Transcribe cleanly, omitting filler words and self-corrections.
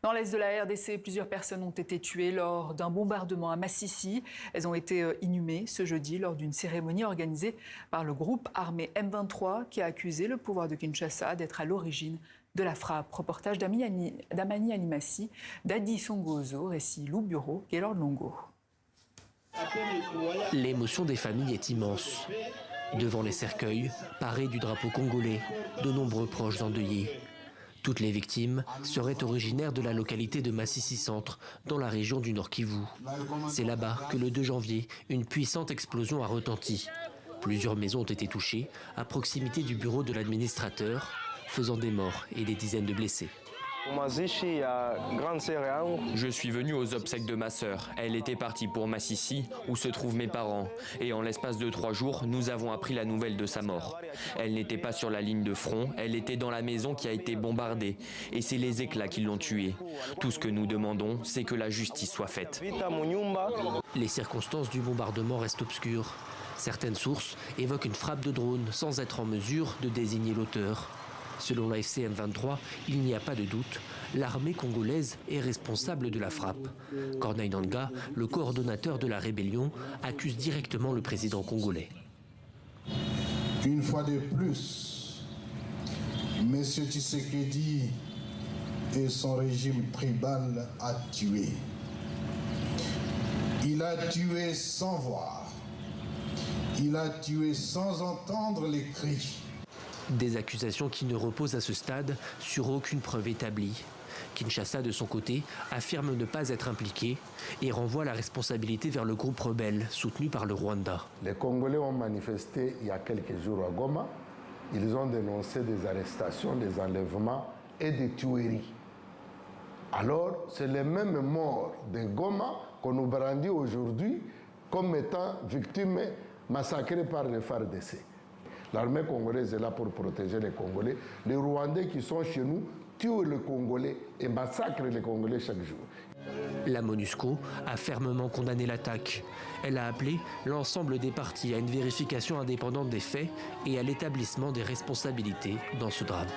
Dans l'est de la RDC, plusieurs personnes ont été tuées lors d'un bombardement à Massissi. Elles ont été inhumées ce jeudi lors d'une cérémonie organisée par le groupe armé M23 qui a accusé le pouvoir de Kinshasa d'être à l'origine de la frappe. Reportage d'Amani Alimassi, Dadi Songozo, récit Lou Bureau, Gaylord Longo. L'émotion des familles est immense. Devant les cercueils, parés du drapeau congolais, de nombreux proches endeuillés. Toutes les victimes seraient originaires de la localité de Massissi Centre, dans la région du Nord Kivu. C'est là-bas que le 2 janvier, une puissante explosion a retenti. Plusieurs maisons ont été touchées, à proximité du bureau de l'administrateur, faisant des morts et des dizaines de blessés. Je suis venu aux obsèques de ma sœur. Elle était partie pour Massissi, où se trouvent mes parents. Et en l'espace de 3 jours, nous avons appris la nouvelle de sa mort. Elle n'était pas sur la ligne de front, elle était dans la maison qui a été bombardée. Et c'est les éclats qui l'ont tuée. Tout ce que nous demandons, c'est que la justice soit faite. Les circonstances du bombardement restent obscures. Certaines sources évoquent une frappe de drone sans être en mesure de désigner l'auteur. Selon la FCM23, il n'y a pas de doute, l'armée congolaise est responsable de la frappe. Corneille Nangaa, le coordonnateur de la rébellion, accuse directement le président congolais. Une fois de plus, M. Tshisekedi et son régime tribal a tué. Il a tué sans voir. Il a tué sans entendre les cris. Des accusations qui ne reposent à ce stade sur aucune preuve établie. Kinshasa, de son côté, affirme ne pas être impliqué et renvoie la responsabilité vers le groupe rebelle soutenu par le Rwanda. Les Congolais ont manifesté il y a quelques jours à Goma. Ils ont dénoncé des arrestations, des enlèvements et des tueries. Alors, c'est les mêmes morts de Goma qu'on nous brandit aujourd'hui comme étant victimes massacrées par les FARDC. L'armée congolaise est là pour protéger les Congolais. Les Rwandais qui sont chez nous tuent les Congolais et massacrent les Congolais chaque jour. La MONUSCO a fermement condamné l'attaque. Elle a appelé l'ensemble des parties à une vérification indépendante des faits et à l'établissement des responsabilités dans ce drame.